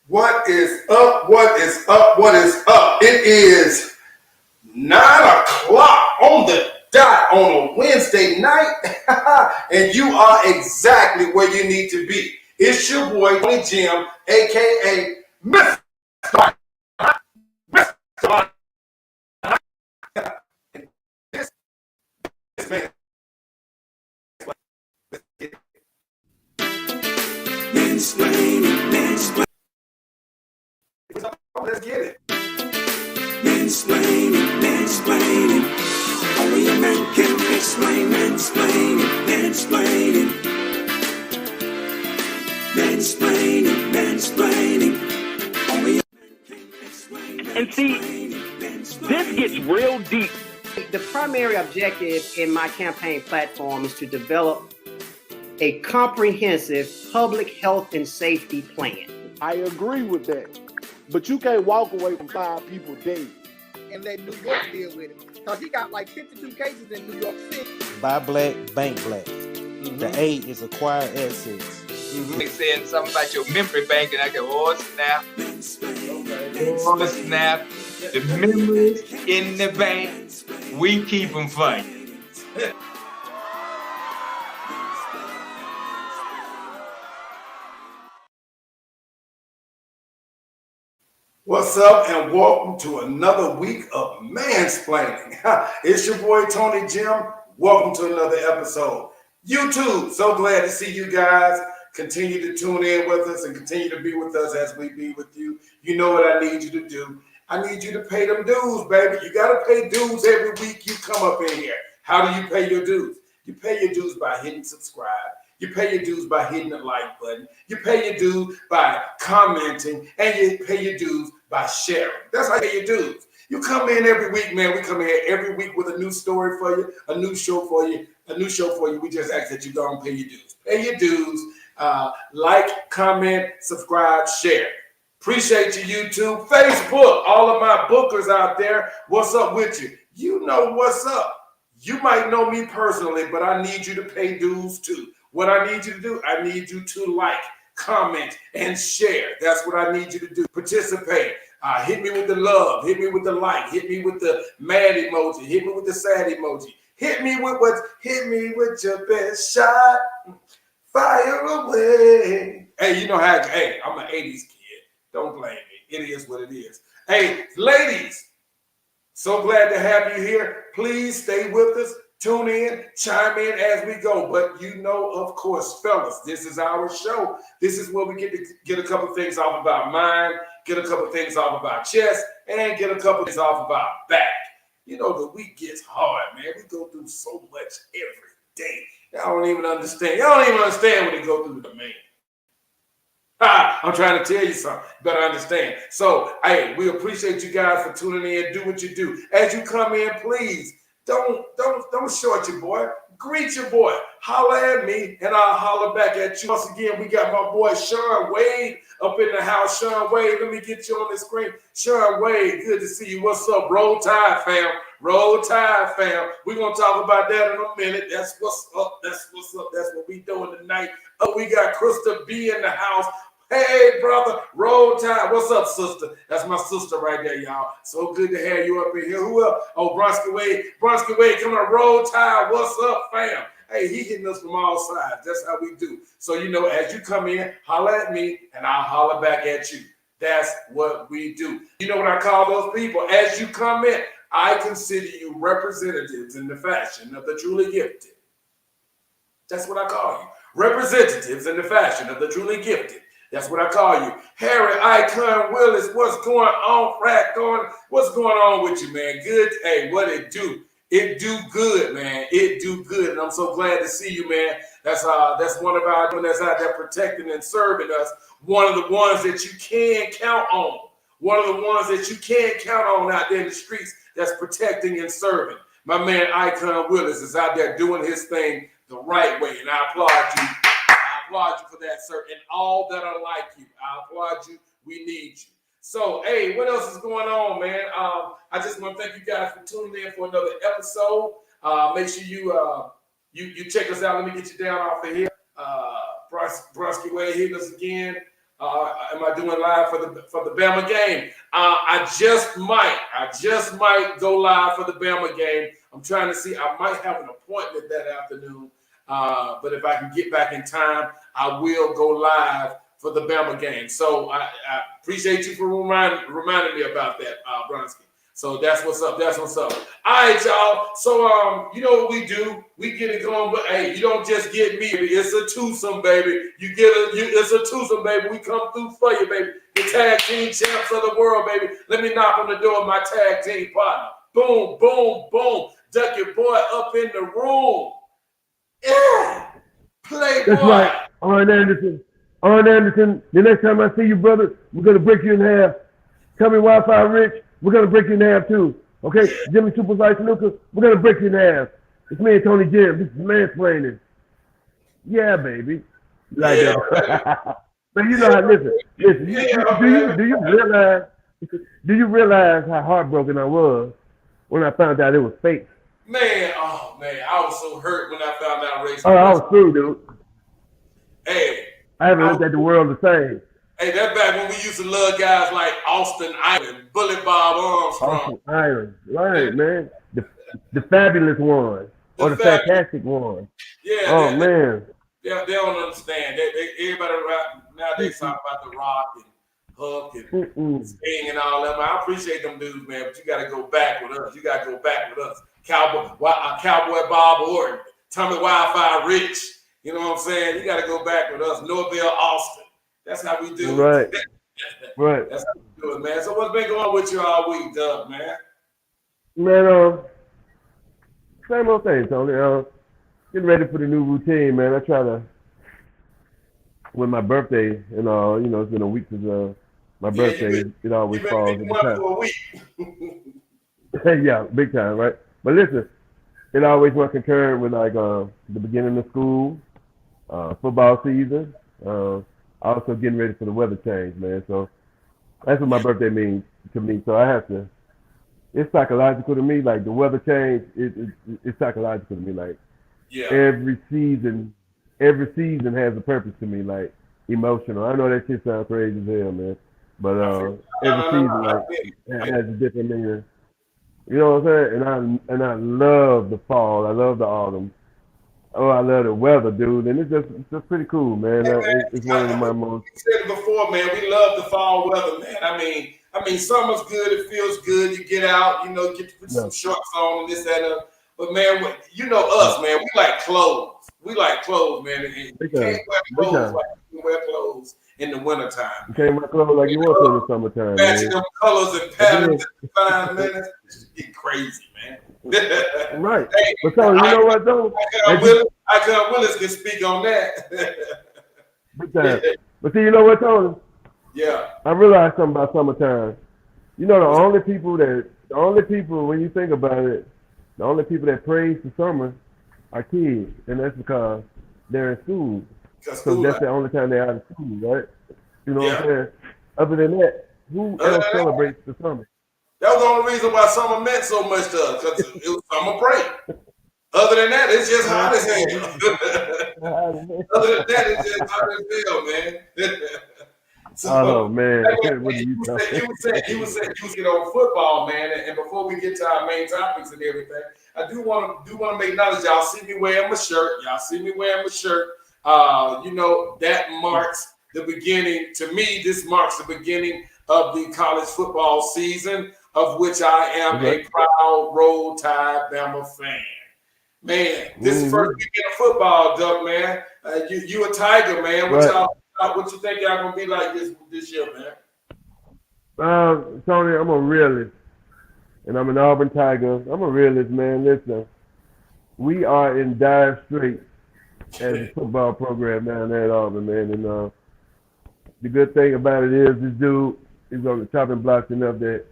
What is up? What is up? What is up? It is 9 o'clock on the dot on a Wednesday night, and you are exactly where you need to be. It's your boy, Tonyjem, aka Mr. This man. Mansplainin. Let's get it. Mansplaining. Only a man can explain. Mansplaining. Only a man can explain. And see, this gets real deep. The primary objective in my campaign platform is to develop a comprehensive public health and safety plan. I agree with that. But you can't walk away from 5 people dead. And let New York deal with it. Because he got like 52 cases in New York City. Buy black, bank black. The A is acquired assets. They saying something about your memory bank, and I go, oh snap. Oh snap. The memories in the bank, we keep them funny. What's up, and welcome to another week of Mansplaining. It's your boy Tonyjem. Welcome to another episode. YouTube, so glad to see you guys. Continue to tune in with us and continue to be with us as we be with you. You know what I need you to do. I need you to pay them dues, baby. You got to pay dues every week you come up in here. How do you pay your dues? You pay your dues by hitting subscribe. You pay your dues by hitting the like button. You pay your dues by commenting. And you pay your dues by sharing. That's how you pay your dues. You come in every week, man. We come in here every week with a new story for you, a new show for you, We just ask that you go and pay your dues. Pay your dues. Like, comment, subscribe, share. Appreciate you, YouTube. Facebook, all of my bookers out there, what's up with you? You know what's up. You might know me personally, but I need you to pay dues too. What I need you to do, I need you to like, comment, and share. That's what I need you to do. Participate. Hit me with the love. Hit me with the like. Hit me with the mad emoji. Hit me with the sad emoji. Hit me with your best shot. Fire away. Hey, you know how, I'm an 80s kid. Don't blame me. It is what it is. Hey, ladies, so glad to have you here. Please stay with us. Tune in, chime in as we go. But you know, of course, fellas, this is our show. This is where we get to get a couple things off of our mind, get a couple things off of our chest, and get a couple things off of our back. You know, the week gets hard, man. We go through so much every day. Y'all don't even understand. Y'all don't even understand what they go through to the man. I'm trying to tell you something. You better understand. So, hey, we appreciate you guys for tuning in. Do what you do. As you come in, please, don't short your boy. Greet your boy. Holler at me, and I'll holler back at you. Once again, we got my boy Sean Wade up in the house. Sean Wade, let me get you on the screen. Sean Wade, good to see you. What's up? Roll Tide, fam. Roll Tide, fam. We're going to talk about that in a minute. That's what's up. That's what's up. That's what we doing tonight. Oh, we got Krista B in the house. Hey, brother, Roll Tide. What's up, sister? That's my sister right there, y'all. So good to have you up in here. Who else? Oh, Bronski Wade. Bronski Wade, come on, Roll Tide. What's up, fam? Hey, he hitting us from all sides. That's how we do. So, you know, as you come in, holler at me, and I'll holler back at you. That's what we do. You know what I call those people? As you come in, I consider you representatives in the fashion of the truly gifted. That's what I call you. Representatives in the fashion of the truly gifted. That's what I call you. Harry Icon Willis, what's going on, Frack? What's going on with you, man? Good. Hey, what it do? It do good, man. It do good. And I'm so glad to see you, man. That's one of our that's out there protecting and serving us. One of the ones that you can count on. One of the ones that you can count on out there in the streets that's protecting and serving. My man Icon Willis is out there doing his thing the right way. And I applaud you. I applaud you for that, sir, and all that are like you. I applaud you. We need you. So, hey, what else is going on, man? I just want to thank you guys for tuning in for another episode. Make sure you check us out. Let me get you down off of here. Bronski Wade hitting us again. Am I doing live for the Bama game? I just might go live for the Bama game. I'm trying to see. I might have an appointment that afternoon, but if I can get back in time, I will go live for the Bama game. So I appreciate you for reminding me about that, Bronsky. So that's what's up. That's what's up. All right, y'all. So you know what we do? We get it going, but hey, you don't just get me. It's a twosome, baby. It's a twosome, baby. We come through for you, baby. The tag team champs of the world, baby. Let me knock on the door of my tag team partner. Boom, boom, boom. Duckie Boy up in the room. Yeah. Playboy. That's right. Arn Anderson. The next time I see you, brother, we're gonna break you in half. Tell me Wi-Fi Rich. We're going to break you in half, too. Okay? Jimmy Super Size Snooker, we're going to break you in half. It's me and Tonyjem. This is Mansplainin. Yeah, baby. Like that. But you know how, listen. Do you realize how heartbroken I was when I found out it was fake? Man, I was so hurt when I found out race. Oh, I was through, dude. Hey. I haven't looked at the world the same. Hey, that's back when we used to love guys like Austin Iron, Bullet Bob Armstrong. Austin Iron, right, man. The fabulous one, or the fantastic one. Yeah. Oh, man. They don't understand. Everybody nowadays talk about The Rock and Hook and Sting and all that. I appreciate them dudes, man, but you got to go back with us. Cowboy Bob Orton, Tommy Wi-Fi Rich. You know what I'm saying? You got to go back with us. Norvell Austin. That's how we do it. Right. That's how we do it, man. So what's been going with you all week, Doug, man? Man, same old thing, Tony. Getting ready for the new routine, man. I try to, with my birthday and all, you know, it's been a week since my birthday. It always falls in the time. For a week. Yeah, big time, right? But listen, it always went concurrent with like the beginning of school, football season. Also getting ready for the weather change, man. So that's what my birthday means to me. So I have to. It's psychological to me. Like the weather change, it's psychological to me. Like every season has a purpose to me. Like emotional. I know that shit sounds crazy as hell, man. But every season like has a different meaning. You know what I'm saying? And I love the fall. I love the autumn. Oh, I love the weather, dude, and it's just pretty cool, man. It's one of my most. You said it before, man. We love the fall weather, man. I mean, summer's good. It feels good. You get out, you know, get to put some shorts on and this and that. But man, you know us, man. We like clothes. Man. You can't wear clothes like you wear clothes in the wintertime. You can't wear clothes like you want to in the summertime. Matching them colors and patterns in 5 minutes. It's get crazy, man. Right. Hey, but so you know what though? Icon Willis can speak on that. Big time. But see, you know what, Tony? Yeah. I realized something about summertime. You know, the only people when you think about it, the only people that praise the summer are kids, and that's because they're in school. So that's the only time they're out of school, right? You know what I'm saying? Other than that, who else celebrates the summer? That was the only reason why summer meant so much to us, because it was summer break. Other than that, it's just hot as hell. Other than that, it's just hot as hell, man. So, man. You was get on football, man. And before we get to our main topics and everything, I do want to make knowledge. Y'all see me wearing my shirt. You know, that marks the beginning. To me, this marks the beginning of the college football season, of which I am a proud Roll Tide Bama fan. Man, this is first weekend of football, Duck, man. You a Tiger, man. What you think y'all gonna be like this year, man? Tony, I'm a realist, and I'm an Auburn Tiger. I'm a realist, man. Listen, we are in dire straits as a football program down there at Auburn, man. And the good thing about it is this dude is on the chopping blocks enough that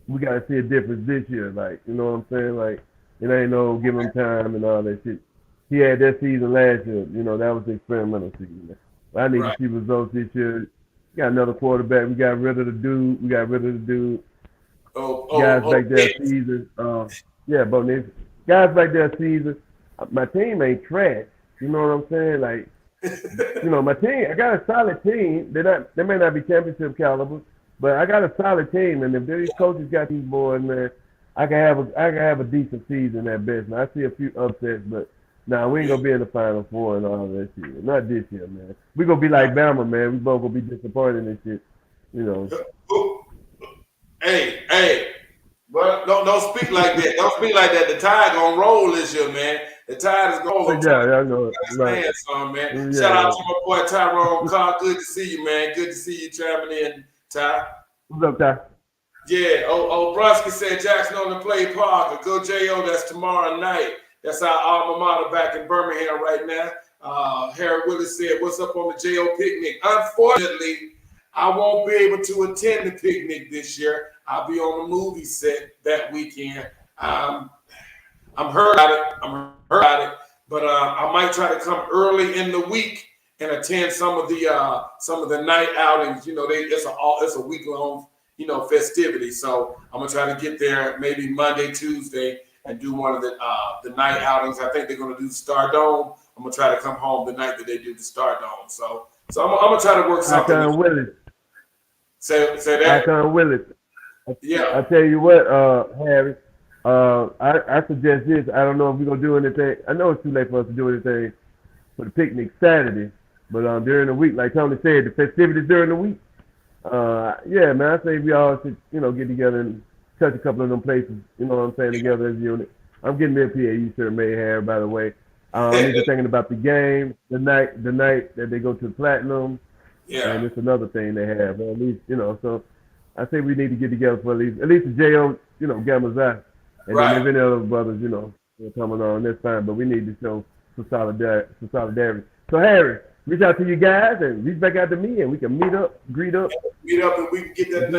we got to see a difference this year. Like, you know what I'm saying? Like, it ain't no give him time and all that shit. He had that season last year. You know, that was the experimental season. But I need to see results this year. We got another quarterback. We got rid of the dude. Guys back there season. Bo Nix. Guys back there season. My team ain't trash. You know what I'm saying? Like, You know, my team, I got a solid team. They may not be championship caliber, but I got a solid team. And if these coaches got these boys, man, I can have a decent season at best. Now, I see a few upsets, but we ain't gonna be in the Final Four and all that shit. Not this year, man. We gonna be like Bama, man. We both gonna be disappointed in shit. You know. Hey, well, don't speak like that. Don't speak like that. The Tide gonna roll this year, man. The Tide is gonna Yeah, I know. Right. Man. Shout out to my boy Tyrone Carr. Good to see you, man. Good to see you chiming in, Ty. What's up, Ty? Yeah. Brusky said Jackson on the play Parker. Go J.O. That's tomorrow night. That's our alma mater back in Birmingham right now. Harry Willis said, "What's up on the J.O. picnic?" Unfortunately, I won't be able to attend the picnic this year. I'll be on the movie set that weekend. I'm hurt about it. But I might try to come early in the week and attend some of the night outings. You know, it's a week long, festivity. So I'm gonna try to get there maybe Monday, Tuesday, and do one of the night outings. I think they're gonna do the Star Dome. I'm gonna try to come home the night that they do the Star Dome. So I'm gonna try to work something. Icon Willis. Say that. Icon Willis. Yeah. I tell you what, Harry. I suggest this. I don't know if we're gonna do anything. I know it's too late for us to do anything for the picnic Saturday, but during the week, like Tony said, the festivities during the week. Yeah, man, I say we all should, get together and touch a couple of them places. You know what I'm saying? Together as a unit. I'm getting me a PAU shirt made, Harry, by the way. I'm just thinking about the game, the night that they go to Platinum. Yeah. And it's another thing they have. At least, so I say we need to get together for at least the J.O., Gamazai. And then if any other brothers, coming on, that's fine. But we need to show some solidarity. So Harry, reach out to you guys and reach back out to me, and we can meet up, greet up, and we can get that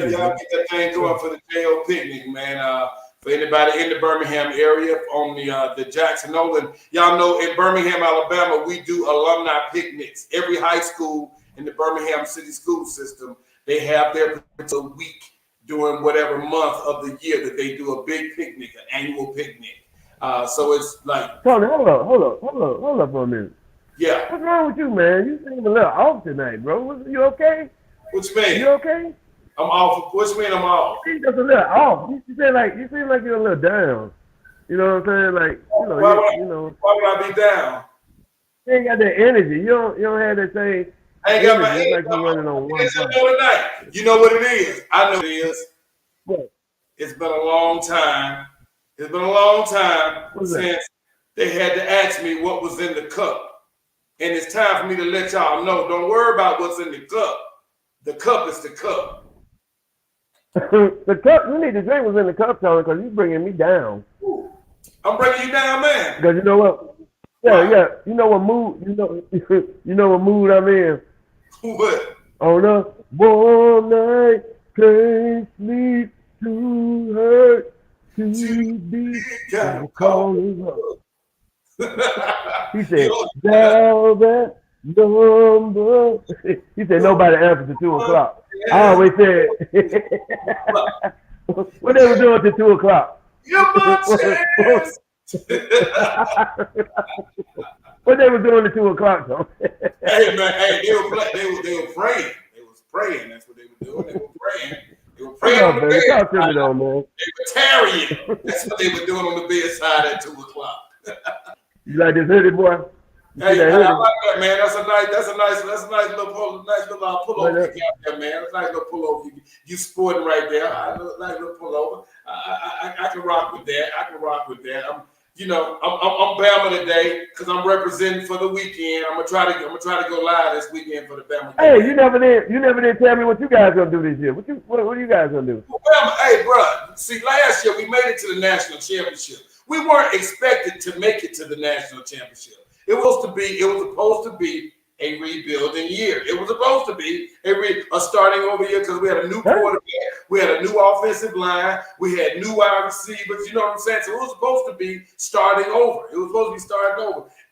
thing going for the J.O. picnic, man. For anybody in the Birmingham area on the Jackson Nolan, y'all know in Birmingham, Alabama, we do alumni picnics. Every high school in the Birmingham City school system, they have their particular week during whatever month of the year that they do a big picnic, an annual picnic. So it's like, Tony, hold up for a minute. Yeah. What's wrong with you, man? You seem a little off tonight, bro. You okay? What you mean? You okay? I'm off. What you mean I'm off? You just a little off. You seem like you're a little down. You know what I'm saying? Like, why would I be down? You ain't got that energy. You don't have that same. I ain't got my energy. It's like you're running on one side. You know what it is? I know it is. What? It's been a long time. It's been a long time since they had to ask me what was in the cup. And it's time for me to let y'all know, don't worry about what's in the cup. The cup is the cup. The cup, you need to drink what's in the cup, Tony, because you're bringing me down. I'm bringing you down, man. Because you know what? Yeah. You know what mood? You know what mood I'm in? What? On a warm night, can't sleep, too hurt to be calling up. He said, dial that number. He said, nobody answers at 2 o'clock. I always said, what they were doing till 2 o'clock? You're my chance. What they were doing at 2 o'clock, though? Hey, man, they were praying. They was praying. That's what they were doing. They were praying. They were praying on the bed. Talk to me, though, man. They were tarrying. That's what they were doing on the bedside at 2 o'clock. You like this hoodie, boy? Hey, I like that, man. That's a nice little pullover you got there, man. That's a nice little pullover you sporting right there. Nice little pullover. I can rock with that. I'm Bama today because I'm representing for the weekend. I'm gonna try to go live this weekend for the Bama. Hey, you never did tell me what you guys gonna do this year. What are you guys gonna do? Well, hey, bro. See, last year we made it to the national championship. We weren't expected to make it to the national championship. It was supposed to be a rebuilding year. It was supposed to be a starting over year because we had a new quarterback, we had a new offensive line, we had new wide receivers. You know what I'm saying? So it was supposed to be starting over.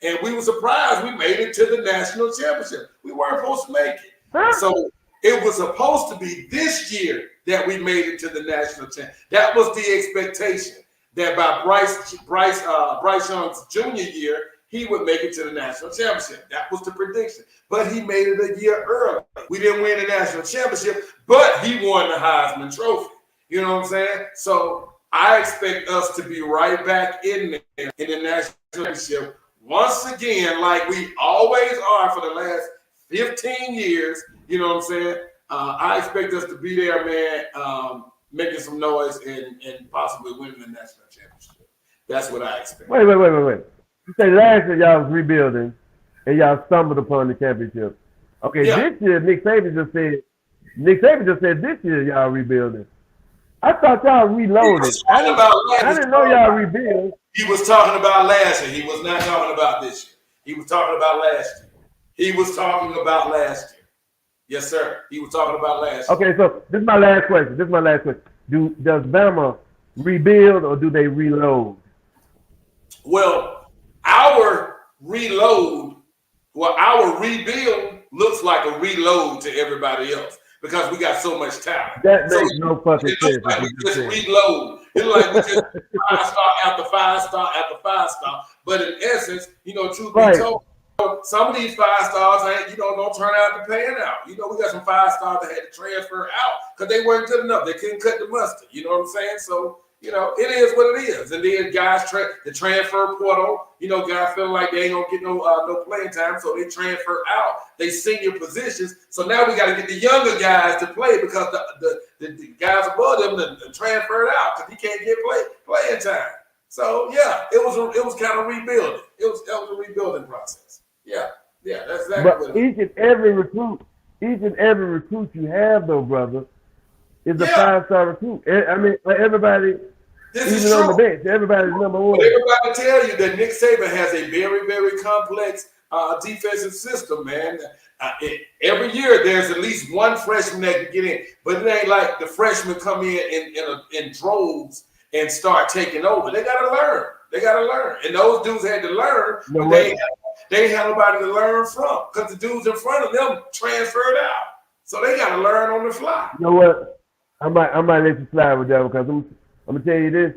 And we were surprised we made it to the national championship. We weren't supposed to make it. So it was supposed to be this year that we made it to the national championship. That was the expectation. That by Bryce Young's junior year, he would make it to the national championship. That was the prediction. But he made it a year early. We didn't win the national championship, but he won the Heisman Trophy. You know what I'm saying? So I expect us to be right back in there in the national championship once again, like we always are for the last 15 years. You know what I'm saying? I expect us to be there, man, making some noise and possibly winning the national championship. That's what I expect. Wait. You say last year y'all was rebuilding and y'all stumbled upon the championship. Okay, This year Nick Saban just said this year y'all rebuilding. I thought y'all reloaded. I didn't know y'all rebuild. He was talking about last year. He was not talking about this year. He was talking about last year. He was talking about last year. Yes, sir. He was talking about last year. Okay, so this is my last question. Does Bama rebuild or do they reload? Well, our rebuild looks like a reload to everybody else because we got so much talent. That makes no fucking sense. Like we just reload. It's like we just 5-star after 5-star after 5-star. But in essence, truth be told, some of these 5-stars ain't, don't turn out to paying out. We got some 5-stars that had to transfer out because they weren't good enough. They couldn't cut the mustard. You know what I'm saying? So, it is what it is. And then guys, the transfer portal, guys feel like they ain't gonna get no playing time, so they transfer out they senior positions. So now we got to get the younger guys to play because the guys above them the transferred out because he can't get playing time. So yeah, it was kind of rebuilding. That was a rebuilding process. Yeah, that's exactly what it is. Each and every recruit you have, though, brother, is a 5-star recruit. I mean, everybody, even on the bench, everybody's number one. But everybody tell you that Nick Saban has a very, very complex defensive system, man. Every year there's at least one freshman that can get in, but it ain't like the freshmen come in droves and start taking over. They got to learn. And those dudes had to learn, but they ain't have nobody to learn from because the dudes in front of them transferred out. So they got to learn on the fly. You know what? I might let you slide with that because I'm gonna tell you this.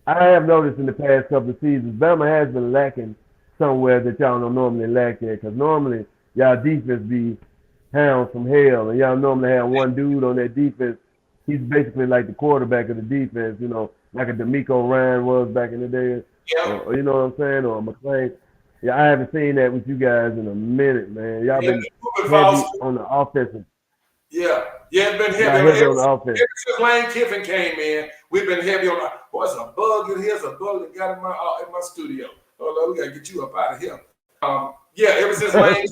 I have noticed in the past couple of seasons, Bama has been lacking somewhere that y'all don't normally lack at. Because normally y'all defense be hounds from hell, and y'all normally have one dude on that defense. He's basically like the quarterback of the defense, like a D'Amico Ryan was back in the day. Yeah. Or, you know what I'm saying? Or McClain. Yeah, I haven't seen that with you guys in a minute, man. Y'all been heavy on the offensive. Yeah, it's been heavy on the offense. Ever since Lane Kiffin came in, we've been heavy on the. Boy, it's a bug in here. It's a bug that got in my studio. Oh, we gotta get you up out of here. Ever since Lane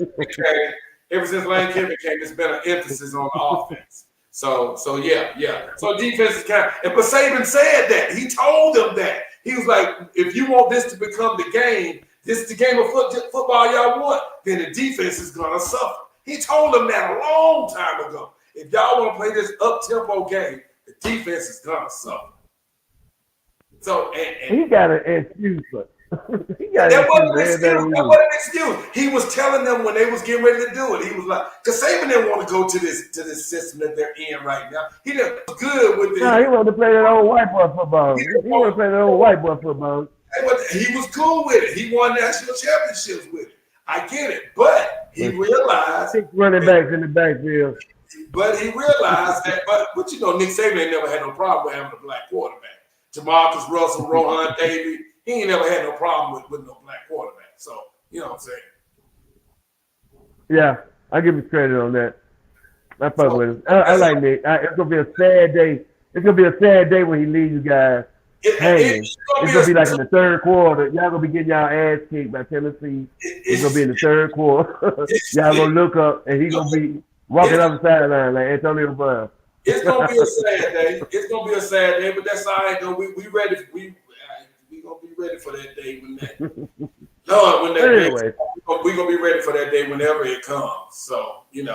Kiffin came, there's been an emphasis on the offense. So yeah. So defense is but Saban said that. He told them that. He was like, if you want this to become the game, this is the game of football y'all want, then the defense is gonna suffer. He told them that a long time ago. If y'all want to play this up-tempo game, the defense is gonna suffer. So and he got an excuse, but that wasn't an excuse. He was telling them when they was getting ready to do it. He was like, because Saban didn't want to go to this system that they're in right now. He didn't good with it. No, he wanted to play that old white boy football. He wanted to play that old white boy football. He was cool with it. He won national championships with it. I get it, but he realized 6 running backs in the backfield. But he realized that, but Nick Saban ain't never had no problem with having a black quarterback. Jamarcus Russell, Rohan Davey, he ain't never had no problem with no black quarterback. So, you know what I'm saying? Yeah, I give him credit on that. I fuck with him. I like Nick. It's gonna be a sad day. It's gonna be a sad day when he leaves you guys hanging. It's gonna be like in the third quarter. Y'all gonna be getting y'all ass kicked by Tennessee. It's gonna be in the third quarter. Y'all gonna look up and he's gonna be walking up the sideline like Antonio Brown. It's gonna be a sad day. It's gonna be a sad day, but that's all right though. We ready. We gonna be ready for that day when that. Anyway, we're gonna be ready for that day whenever it comes. So it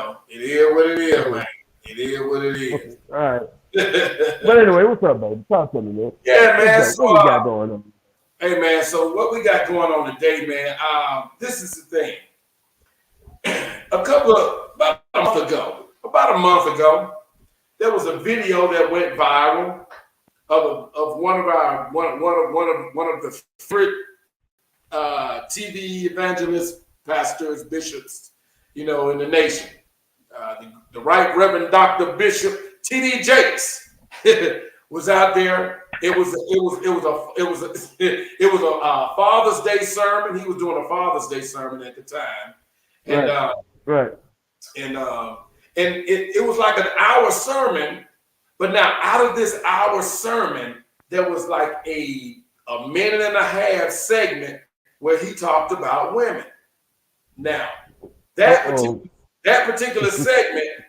is what it is, man. It is what it is. All right. But anyway, what's up, baby? Talk to me, man. Yeah, man. What we got going on? Hey, man. So what we got going on today, man? This is the thing. About a month ago, there was a video that went viral of one of the favorite TV evangelists, pastors, bishops, in the nation. The Right Reverend Dr. Bishop T.D. Jakes was out there. It was a Father's Day sermon. He was doing a Father's Day sermon at the time, and it was like an hour sermon. But now, out of this hour sermon, there was like a minute and a half segment where he talked about women. Now, that particular segment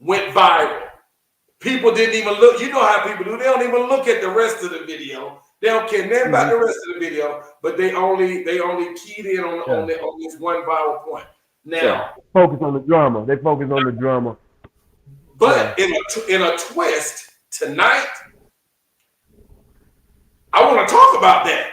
went viral. People didn't even look. You know how people do. They don't even look at the rest of the video. They don't care nothing about the rest of the video, but they only keyed in on this one viral point. Now, focus on the drama. They focus on the drama. But in a twist tonight, I want to talk about that.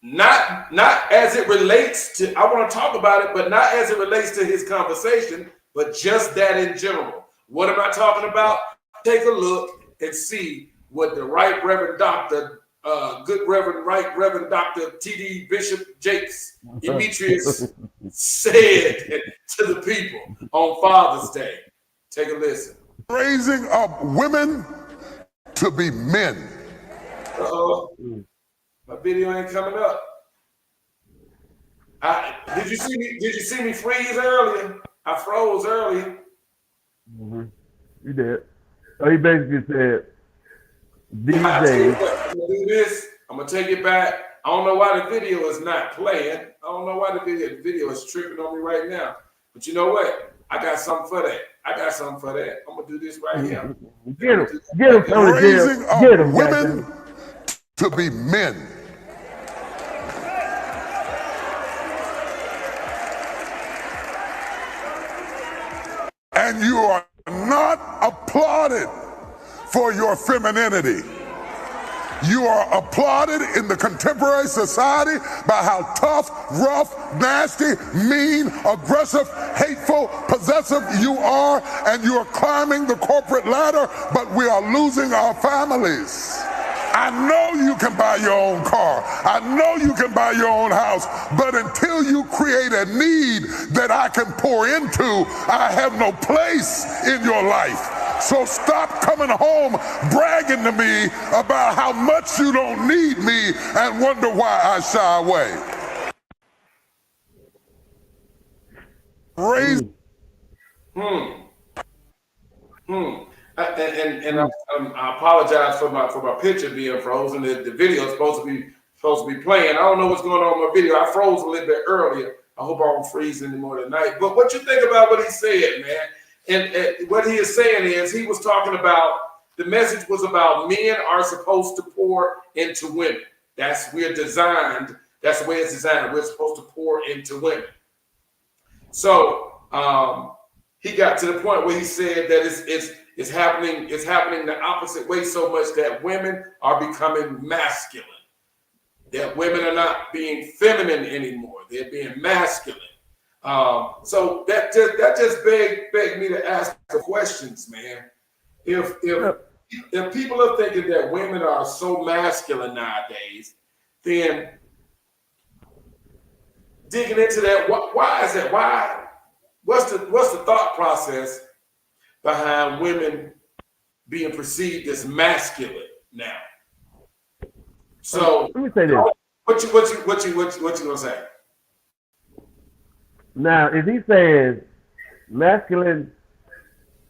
Not as it relates to. I want to talk about it, but not as it relates to his conversation, but just that in general. What am I talking about? Take a look and see what the Right Reverend Dr. Right Reverend Dr. T.D. Bishop Jakes Demetrius said to the people on Father's Day. Take a listen. Raising up women to be men. My video ain't coming up. Did you see me freeze earlier? I froze earlier. You did. So he basically said, these days. I'm gonna do this. I'm gonna take it back. I don't know why the video is not playing. I don't know why the video is tripping on me right now. But you know what? I got something for that. I'm gonna do this right here. Get him, raising up women to be men. And you are not applauded for your femininity. You are applauded in the contemporary society by how tough, rough, nasty, mean, aggressive, hateful, possessive you are, and you are climbing the corporate ladder, but we are losing our families. I know you can buy your own car. I know you can buy your own house, but until you create a need that I can pour into, I have no place in your life. So stop coming home bragging to me about how much you don't need me and wonder why I shy away. I apologize for my picture being frozen. The video is supposed to be playing. I don't know what's going on with my video. I froze a little bit earlier. I hope I won't freeze anymore tonight. But what you think about what he said, man? And what he is saying is he was talking about the message was about men are supposed to pour into women. We're designed. That's the way it's designed. We're supposed to pour into women. So he got to the point where he said that it's happening the opposite way so much that women are becoming masculine. That women are not being feminine anymore. They're being masculine. So that just begged me to ask the questions, man. If people are thinking that women are so masculine nowadays, then digging into that, why is that? Why? What's the thought process behind women being perceived as masculine now? So let me say this. What you gonna say? Now, if he says masculine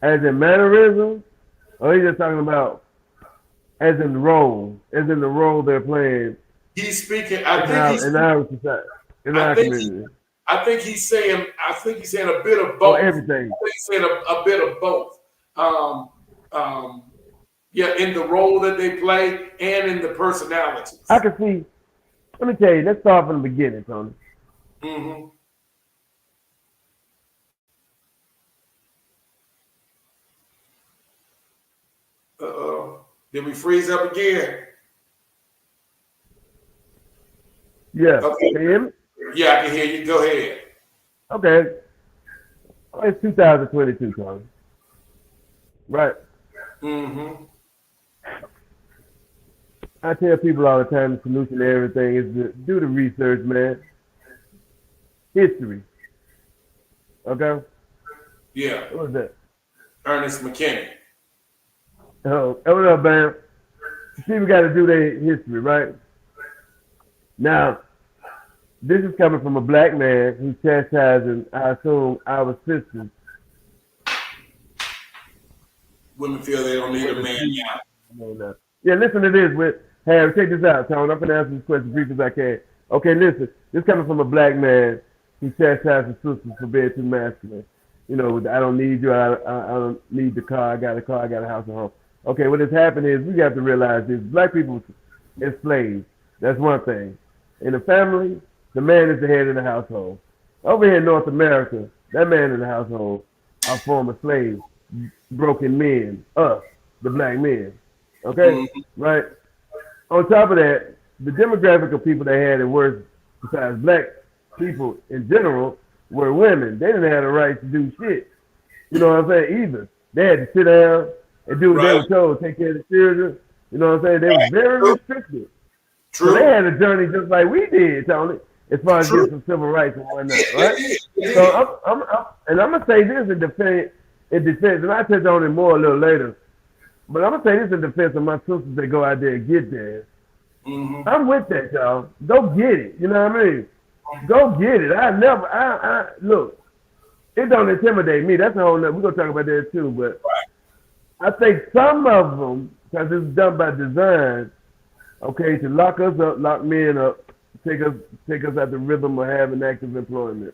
as in mannerism, or he's just talking about as in the role they're playing. He's speaking. In our society, in our community. I think he's saying a bit of both. Everything. I think he's saying a bit of both. In the role that they play and in the personalities. I can see. Let me tell you. Let's start from the beginning, Tony. Mm-hmm. Did we freeze up again? Yeah. Okay. Can you hear me? Yeah, I can hear you. Go ahead. Okay. It's 2022, Tony. Right. Mm-hmm. I tell people all the time the solution to everything is to do the research, man. History. Okay? Yeah. What was that? Ernest McKinney. Oh, what up, man? People got to do their history, right? Now, this is coming from a black man who's chastising, I assume, our sisters. Women feel they don't need a man. Yeah. Yeah, listen to this. Harry, check this out, Tony. I'm going to answer this question as brief as I can. Okay, listen. This coming from a black man who chastises sisters for being too masculine. You know, I don't need you. I don't need the car. I got a car. I got a house and home. Okay, what has happened is we got to realize this. Black people enslaved. That's one thing. In the family, the man is the head of the household. Over here in North America, that man in the household are former slaves, broken men, us, the black men. Okay? Right? On top of that, the demographic of people they had it worse, besides black people in general, were women. They didn't have the right to do shit. You know what I'm saying? Either. They had to sit down and do what they were told, take care of the children. You know what I'm saying? They were very restricted. True. So they had a journey just like we did, Tony, as far as getting some civil rights and whatnot, right? So I'm gonna say this in defense, and I'll touch on it more a little later. But I'm gonna say this in defense of my sisters that go out there and get theirs. I'm with that, y'all. Go get it. You know what I mean? Go get it. I look. It don't intimidate me. That's a whole nother. We're gonna talk about that too. But I think some of them, because it's done by design, okay, to lock us up, lock men up, take us out the rhythm of having active employment.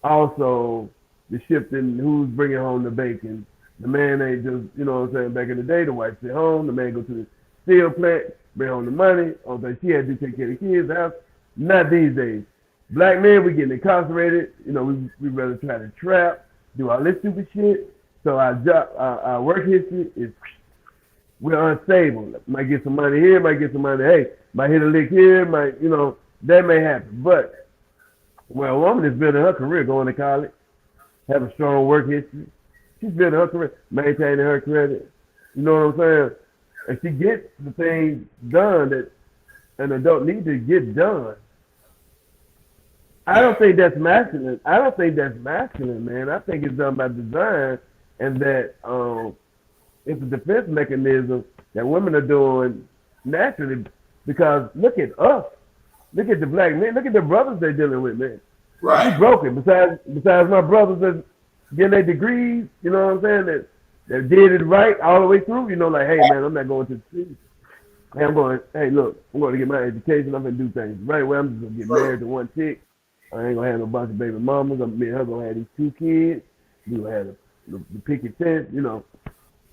Also, the shifting who's bringing home the bacon. The man ain't just, you know what I'm saying, back in the day, the wife sit home, the man go to the steel plant, bring home the money, all that she had to take care of the kids' house. Not these days. Black men, we getting incarcerated. You know, we rather try to trap, do all this stupid shit. So our work history is, we're unstable. Might get some money here, might get some money, hey, might hit a lick here, might, you know, that may happen. But, well, a woman is building her career, going to college, have a strong work history. She's building her career, maintaining her credit. You know what I'm saying? And she gets the things done that an adult needs to get done. I don't think that's masculine. Man. I think it's done by design, and that it's a defense mechanism that women are doing naturally. Because look at us, look at the black men, look at the brothers they're dealing with, man. Right. We broken. Besides my brothers that getting their degrees, you know what I'm saying, that did it right all the way through. You know, like, hey man, I'm not going to the streets. Hey, I'm going to get my education. I'm going to do things right way. I'm just going to get married to one chick. I ain't going to have no bunch of baby mamas. Me and her going to have these 2 kids. We going to have the picket tent, you know.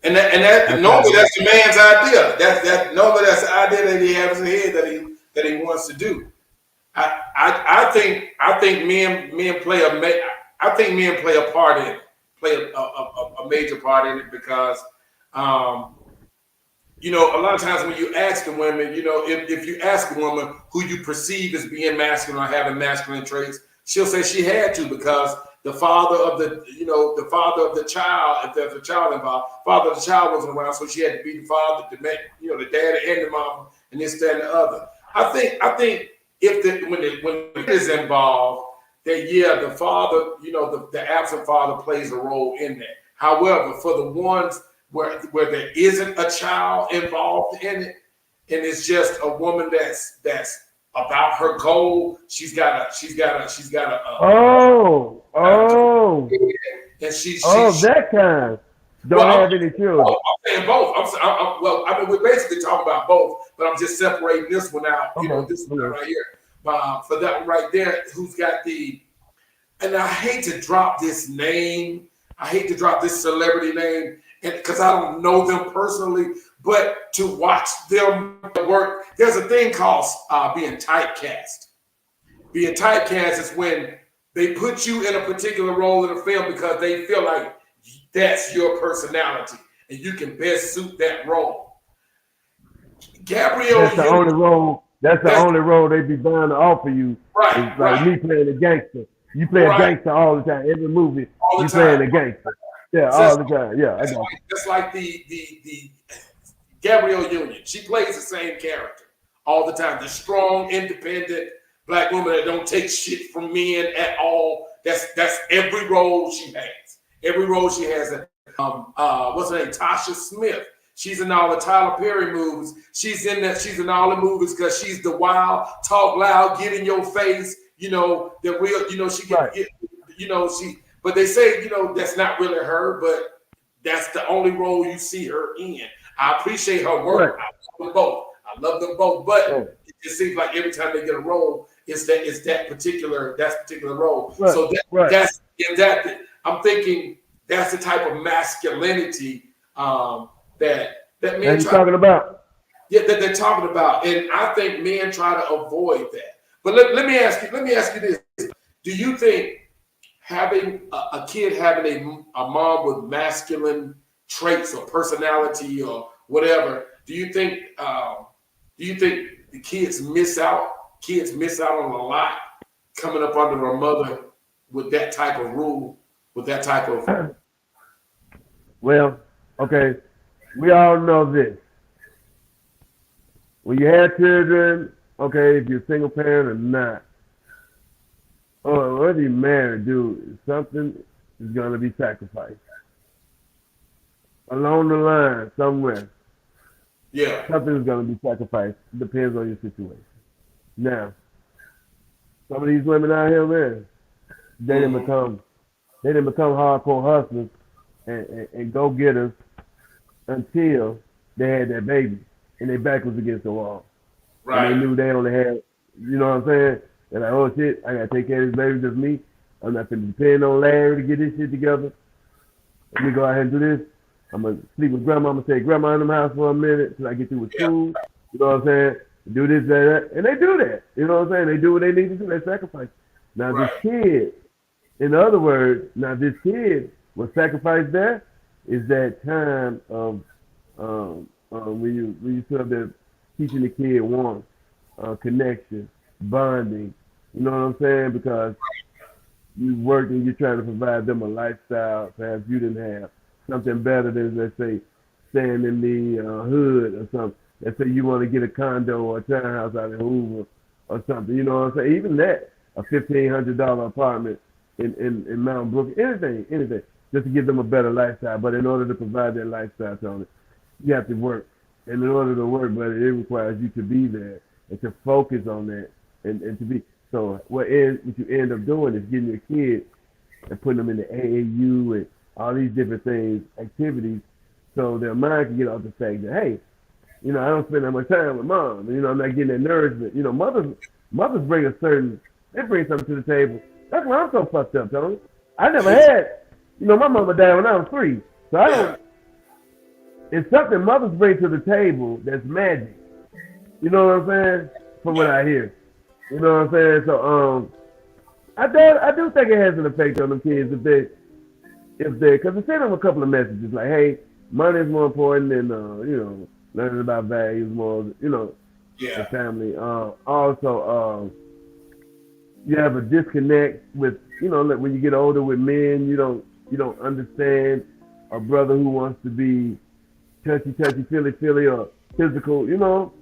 And that normally that's the man's idea. Normally that's the idea that he has in his head that he wants to do. I think men play a part in it, play a major part in it because you know, a lot of times when you ask the women, you know, if you ask a woman who you perceive as being masculine or having masculine traits, she'll say she had to because the father of the child, if there's a child involved, father of the child wasn't around, so she had to be the father, the daddy and the mama, and this, that, and the other. I think if when it is involved, that the father, the absent father plays a role in that. However, for the ones where there isn't a child involved in it, and it's just a woman that's about her goal, she's got a that kind. Don't have any children. I'm saying both. We're basically talking about both, but I'm just separating this one out. This one right here. For that one right there, who's got and I hate to drop this name. I hate to drop this celebrity name, because I don't know them personally, but to watch them work, there's a thing called being typecast. Being typecast is when they put you in a particular role in a film because they feel like that's your personality and you can best suit that role. Gabrielle, that's the only role. That's the only role they be bound to offer you. Right, it's like me playing a gangster. You play a gangster all the time. Every movie, you playing a gangster. Yeah, all the time. Yeah, I know. Just like the Gabrielle Union. She plays the same character all the time. The strong, independent black woman that don't take shit from men at all. That's every role she has. Every role she has. What's her name? Tasha Smith. She's in all the Tyler Perry movies. She's in all the movies because she's the wild, talk loud, get in your face. You know, the real. You know, she can get. You know, she. But they say, you know, that's not really her. But that's the only role you see her in. I appreciate her work. Right. I love them both. But it just seems like every time they get a role, it's that particular role. Right. So that's I'm thinking that's the type of masculinity that men talking about. Yeah, that they're talking about, and I think men try to avoid that. But let me ask you this: do you think having a kid having a mom with masculine traits or personality or whatever, do you think the kids miss out on a lot coming up under a mother with that type of rule, with that type of? Well, okay, we all know this. When you have children, okay, if you're a single parent or not, or whether you're married, dude, something is going to be sacrificed. Along the line, somewhere. Yeah. Something is going to be sacrificed. It depends on your situation. Now, some of these women out here, man, they didn't become hardcore hustlers and go-getters until they had that baby and their back was against the wall. Right. And they knew they only had, you know what I'm saying? They're like, oh shit, I gotta take care of this baby, just me. I'm not gonna depend on Larry to get this shit together. Let me go out here and do this. I'm gonna sleep with grandma. I'm gonna take grandma in the house for a minute till I get through with school. You know what I'm saying? Do this, that, and they do that. You know what I'm saying? They do what they need to do. They sacrifice. Now this kid, in other words, this kid was sacrificed there is that time of when you sort of teaching the kid warmth, connection, bonding. You know what I'm saying? Because you work and you're trying to provide them a lifestyle perhaps you didn't have. Something better than, let's say, staying in the hood or something. Let's say you want to get a condo or a townhouse out in Hoover or something. You know what I'm saying? Even that, a $1,500 apartment in Mount Brooklyn, anything, just to give them a better lifestyle. But in order to provide that lifestyle, Tony, you have to work. And in order to work, but it requires you to be there and to focus on that and to be. So what you end up doing is getting your kids and putting them in the AAU and all these different things, activities, so their mind can get off the fact that, hey, you know, I don't spend that much time with mom. You know, I'm not getting that nourishment. You know, mothers bring they bring something to the table. That's why I'm so fucked up, Tony. I never had, you know, my mama died when I was 3. So I don't, it's something mothers bring to the table that's magic. You know what I'm saying? From what I hear. You know what I'm saying? So I do think it has an effect on them kids if they, because they send them a couple of messages like, hey, money is more important than you know, learning about values more, you know, the family. Also, you have a disconnect with, you know, like when you get older with men, you don't understand a brother who wants to be touchy, feely, or physical, you know.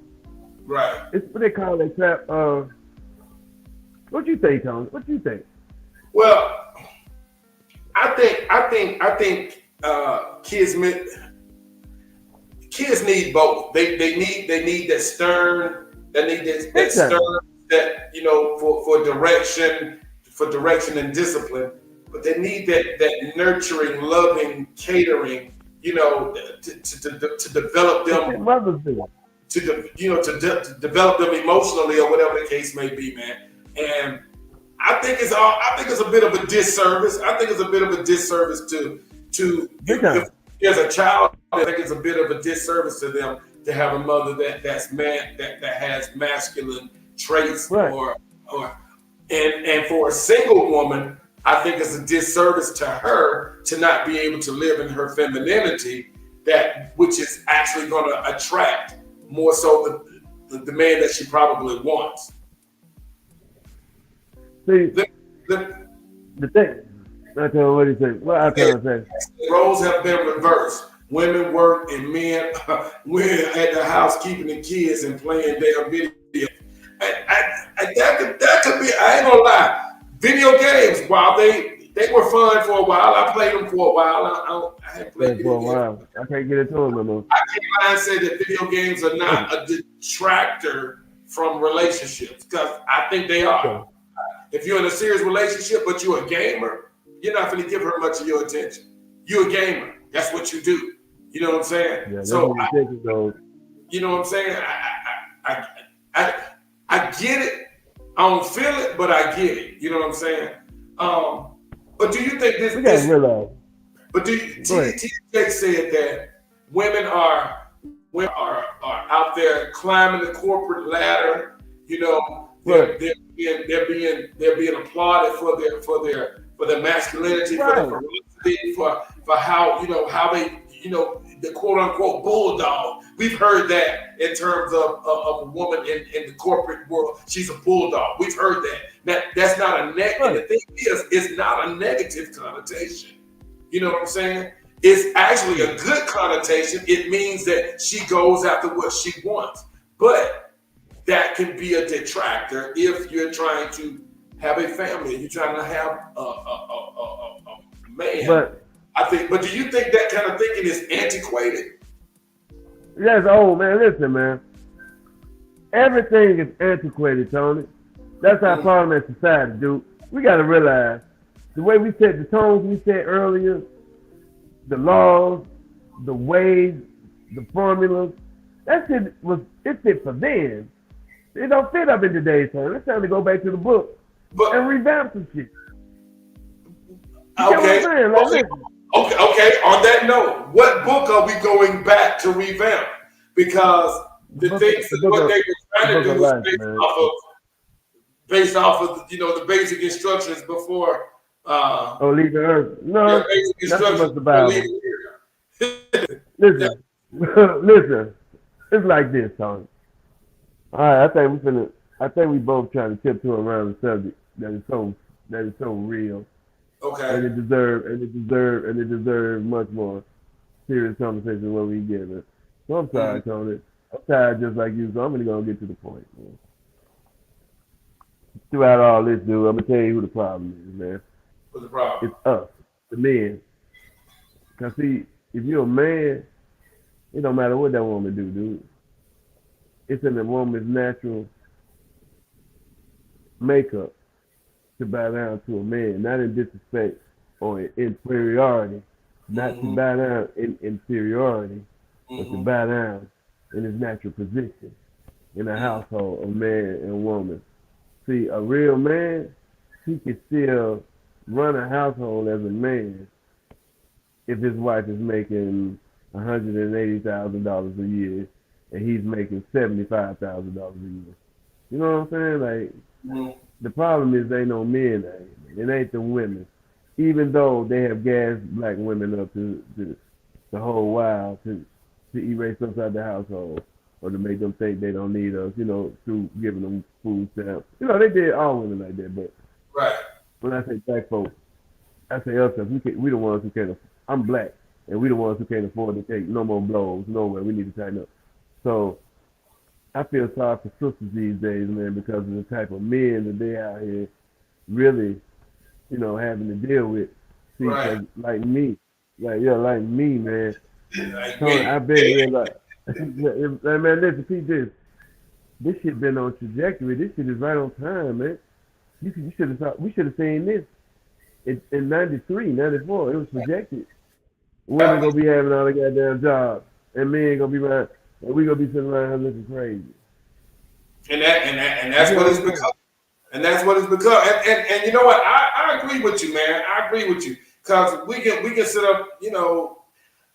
Right. It's what they call that trap. What you think, Tony? What you think? Well, I think kids need both. They need that stern, that you know, for direction and discipline. But they need that nurturing, loving, catering, you know, to develop them. To develop them emotionally or whatever the case may be, man. And I think it's a bit of a disservice. I think it's a bit of a disservice to as a child. I think it's a bit of a disservice to them to have a mother that has masculine traits, right. and for a single woman, I think it's a disservice to her to not be able to live in her femininity, which is actually going to attract more so the man that she probably wants. See, the thing, I tell you what he said. What I tell you, roles have been reversed. women work and men we're at the house keeping the kids and playing their video. That could be. I ain't gonna lie. Video games, while they were fun for a while, I played them for a while. I haven't played video games. I can't get into them no more. I can't say that video games are not a detractor from relationships, because I think they are. If you're in a serious relationship but you're a gamer, you're not going to give her much of your attention. You're a gamer. That's what you do. You know what I'm saying? Yeah, so you know what I'm saying? I get it. I don't feel it, but I get it. You know what I'm saying? But do you think this? We gotta realize. But TJ said that women are out there climbing the corporate ladder. You know, they're being applauded for their masculinity, for their ferocity, for how they the quote unquote bulldog. We've heard that in terms of a woman in the corporate world. She's a bulldog. We've heard that. That's not a negative. The thing is, it's not a negative connotation. You know what I'm saying? It's actually a good connotation. It means that she goes after what she wants. But that can be a detractor if you're trying to have a family. You're trying to have a man. But do you think that kind of thinking is antiquated? That's old, man. Listen, man. Everything is antiquated, Tony. That's our problem in society, dude. We got to realize the way we set the tones we said earlier, the laws, the ways, the formulas, that shit it fit for then. It don't fit up in today's time. It's time to go back to the book and revamp some shit. Okay. Okay. On that note, what book are we going back to revamp? Because the things that what they were trying to do was based off of the basic instructions before. Leave the earth. No, that's what the Bible. Listen, listen. It's like this, Tony. All right, I think we both trying to tiptoe around the subject that is so real. Okay. And it deserves much more serious conversation than what we give it. So I'm sorry, Tony. I'm tired just like you, so I'm gonna go get to the point, man. Throughout all this, dude, I'm gonna tell you who the problem is, man. What's the problem? It's us, the men. Cause see, if you're a man, it don't matter what that woman do, dude. It's in the woman's natural makeup to bow down to a man, not in disrespect or in inferiority, not to bow down in inferiority, but to bow down in his natural position in a household of man and woman. See, a real man, he can still run a household as a man if his wife is making $180,000 a year and he's making $75,000 a year. You know what I'm saying? Like, the problem is they ain't no men. It ain't the women. Even though they have gassed black women up to the whole while to erase us out of the household or to make them think they don't need us, through giving them food stamps. They did all women like that, but when I say black folks, I say us because we the ones who can't. I'm black, and we the ones who can't afford to take no more blows nowhere. We need to tighten up. So I feel sorry for sisters these days, man, because of the type of men that they out here really, having to deal with. See, like me, man. I've been here man, listen, see this. This shit been on trajectory. This shit is right on time, man. We should have seen this in 93, 94. It was projected. Women gonna be having all the goddamn jobs, and men gonna be around, and we gonna be sitting around here looking crazy. And that's what it's become. And that's what it's become. And you know what? I agree with you, man. I agree with you. Because we can sit up,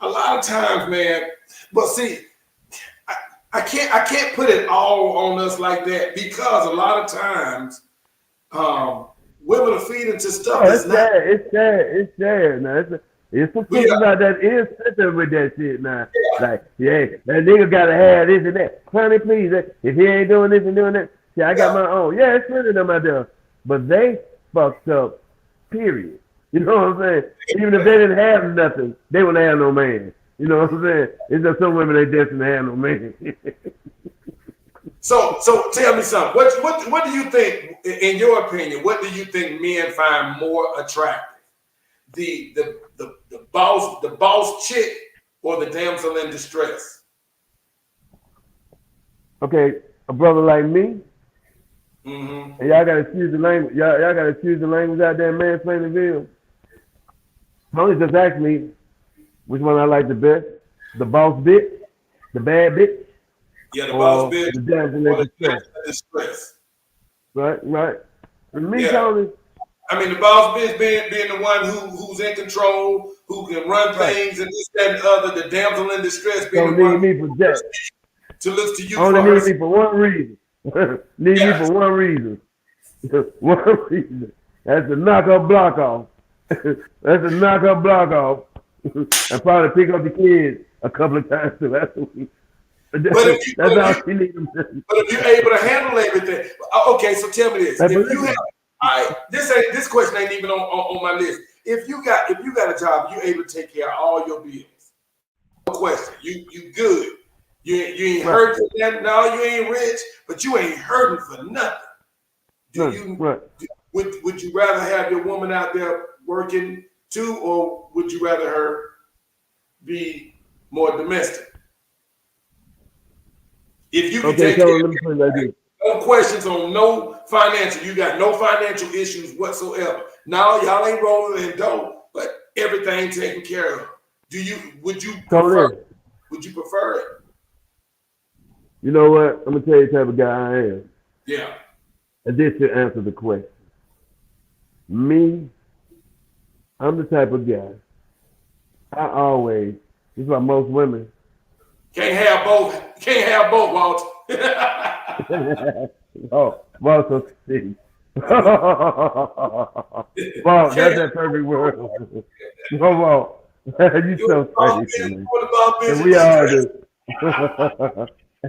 a lot of times, man. But see, I can't put it all on us like that, because a lot of times women are feeding to stuff. It's sad. Now, it's some people out there is sitting with that shit now. Yeah. Like, that nigga gotta have this and that. Honey, please, if he ain't doing this and doing that, I got my own. Yeah, it's plenty of them out there. But they fucked up, period. You know what I'm saying? Even if they didn't have nothing, they wouldn't have no man. You know what I'm saying? It's just some women they destined to have no man. So tell me something. What do you think, in your opinion, what do you think men find more attractive? The boss chick or the damsel in distress? Okay, a brother like me, Mm-hmm. and y'all gotta excuse the language. Y'all gotta excuse the language out there in Mansplainville. Tony just asked me which one I like the best. The boss bitch, the bad bitch. Yeah, the boss bitch the damsel in distress. Right. For me, Yeah. Tony. I mean, the boss bitch being the one who's in control, who can run things and this, that, and the other. The damsel in distress being Don't the one need me for that. to look to you Only for need me for one reason. Me for one reason. One reason. That's to knock her block off. That's to knock her block off. And probably pick up the kids a couple of times too. That's all she needs them to. But if you're able to handle everything, okay. So tell me this: if you have, all right, this question ain't even on my list. If you got a job, you're able to take care of all your bills. No question. You good. You ain't hurting for nothing. No, you ain't rich, but you ain't hurting for nothing. Would you rather have your woman out there working too, or would you rather her be more domestic? If you can take care of it, no questions on no financial. You got no financial issues whatsoever. Now y'all ain't rolling in dough, but everything taken care of. Would you prefer it? You know what? I'm gonna tell you the type of guy I am. Yeah. And this should answer the question. Me, I'm the type of guy. I always, this is why most women can't have both. Can't have both, Walt. Oh, Walt, so sick. Walt, that's that perfect word. Walt, you so crazy, man. And we all do.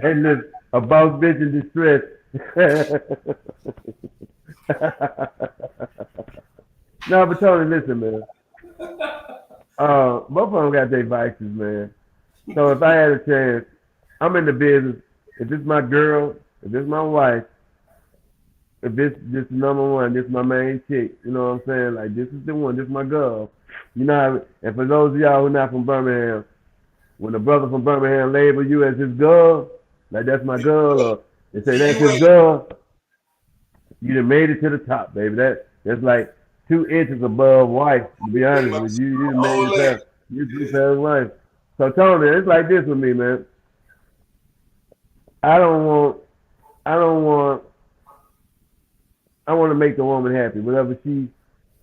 And this a boss bitch in distress. No, but Tony, listen, man. Both of them got their vices, man. So if I had a chance, I'm in the business. If this is my girl, if this is my wife, if this number one, this is my main chick, you know what I'm saying? Like, this is the one, this is my girl. You know, and for those of y'all who are not from Birmingham, when a brother from Birmingham label you as his girl, like that's my girl, or they say that's his girl, you done made it to the top, baby. That's like 2 inches above wife, to be honest with you. You done made yourself, you wife. So Tony, it's like this with me, man. I want to make the woman happy. Whatever let me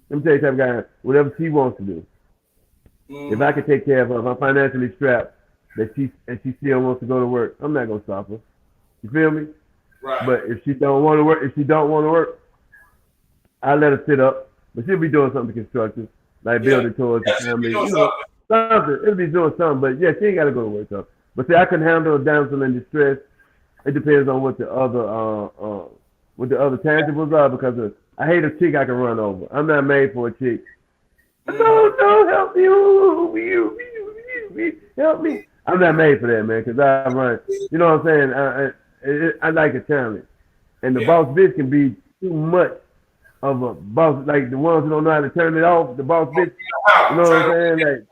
tell you type of guy, whatever she wants to do. If I can take care of her, if I'm financially strapped, and she still wants to go to work, I'm not gonna stop her. You feel me? Right. But if she don't want to work, I let her sit up. But she'll be doing something constructive, like building towards the family. You know, something. It'll be doing something. But yeah, she ain't gotta go to work though. But see, I can handle a damsel in distress. It depends on what the other tangibles are, because I hate a chick I can run over. I'm not made for a chick. No, help me, help me. I'm not made for that, man, because I run. You know what I'm saying? I like a challenge, and the boss bitch can be too much of a boss, like the ones who don't know how to turn it off. The boss bitch, you know what I'm saying? Like,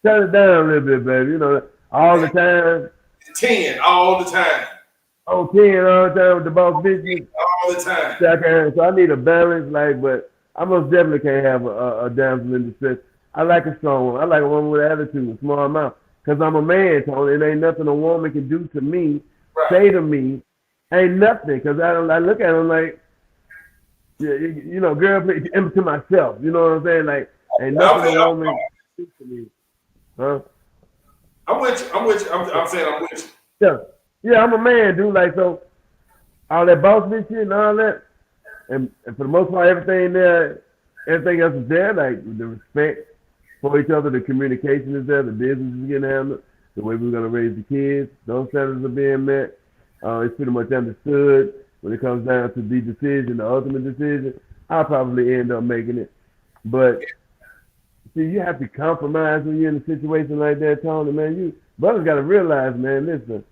turn it down a little bit, baby. You know, all the time. 10 all the time. Oh, 10 all the time with the boss bitch. All the time. So I need a balance, like, but I most definitely can't have a damsel in distress. I like a strong woman. I like a woman with attitude, a small mouth. Because I'm a man, Tony. It ain't nothing a woman can do to me, say to me, ain't nothing. Because I look at them like, you know, girl, to myself. You know what I'm saying? Like, ain't nothing a woman can do to me. Huh? I'm with you. I'm saying I'm with you. Yeah, I'm a man, dude. Like, so, all that boss bitch shit and all that, and for the most part, everything else is there. Like, the respect for each other, the communication is there, the business is getting handled, the way we're going to raise the kids, those standards are being met. It's pretty much understood. When it comes down to the ultimate decision, I'll probably end up making it. But see, you have to compromise when you're in a situation like that, Tony, man. You brothers got to realize, man, listen,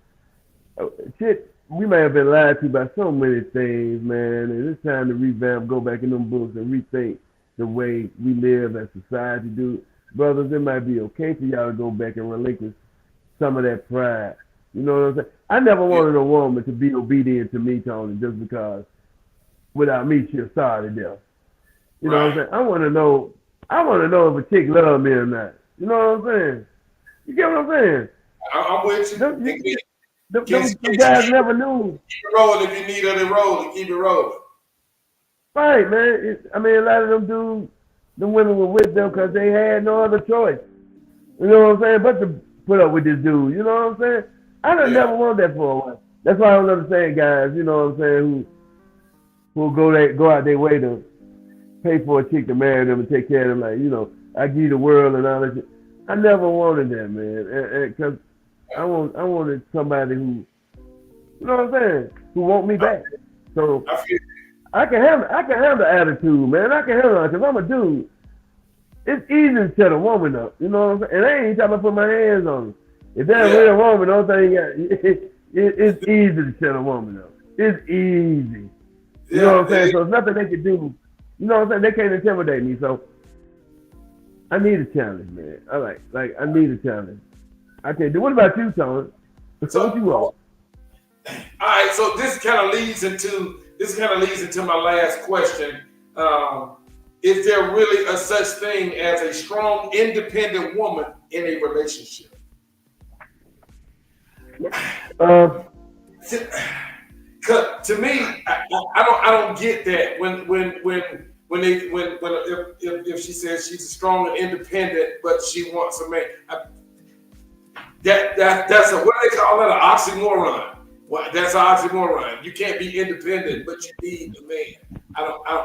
shit, we may have been lied to about so many things, man, and it's time to revamp, go back in them books and rethink the way we live as society do. Brothers, it might be okay for y'all to go back and relinquish some of that pride. You know what I'm saying? I never wanted a woman to be obedient to me, Tony, just because without me she'll starve to death. You know what I'm saying? I want to know if a chick love me or not. You know what I'm saying? You get what I'm saying? I'm with you. Them guys never knew. Keep it rolling if you need her to roll. Keep it rolling. Right, man. A lot of them dudes, them women were with them because they had no other choice. You know what I'm saying? But to put up with this dude. You know what I'm saying? I done never wanted that for a while. That's why I don't understand guys, you know what I'm saying, who go out their way to pay for a chick to marry them and take care of them. Like, you know, I give you the world and all that shit. I never wanted that, man. Because I wanted somebody who, you know what I'm saying, who want me back. So I can handle attitude, man. I can handle it because I'm a dude. It's easy to set a woman up, you know what I'm saying? And I ain't talking about put my hands on her. If that's a real woman, don't think it's easy to set a woman up. It's easy. You know what I'm saying? So it's nothing they can do. You know what I'm saying? They can't intimidate me. So I need a challenge, man. I need a challenge. I can't do. What about you, Tony? So what you want? All right. So this kind of leads into my last question. Is there really a such thing as a strong, independent woman in a relationship? To me, I don't get that if she says she's strong and independent, but she wants a man. That's what do they call that? An oxymoron. Well, that's an oxymoron. You can't be independent, but you need a man. I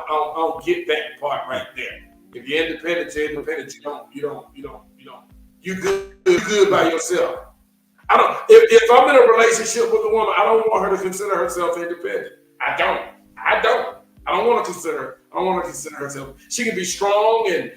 don't get that part right there. If you're independent, you're independent. You good by yourself. I don't. If I'm in a relationship with a woman, I don't want her to consider herself independent. I don't want to consider her. I don't want to consider herself. She can be strong and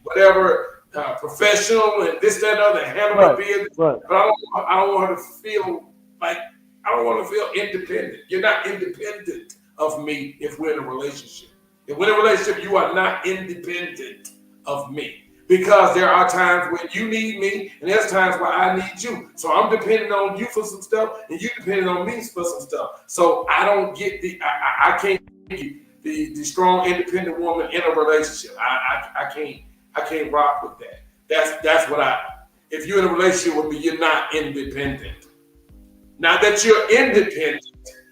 whatever, professional and this, that, and other, handle her business. But I don't want her to feel like I don't want to feel independent. You're not independent of me if we're in a relationship. If we're in a relationship, you are not independent of me. Because there are times when you need me, and there's times where I need you. So I'm depending on you for some stuff, and you depending on me for some stuff. So I don't get I can't get the strong, independent woman in a relationship. I can't rock with that. That's what if you're in a relationship with me, you're not independent. Not that you're independent.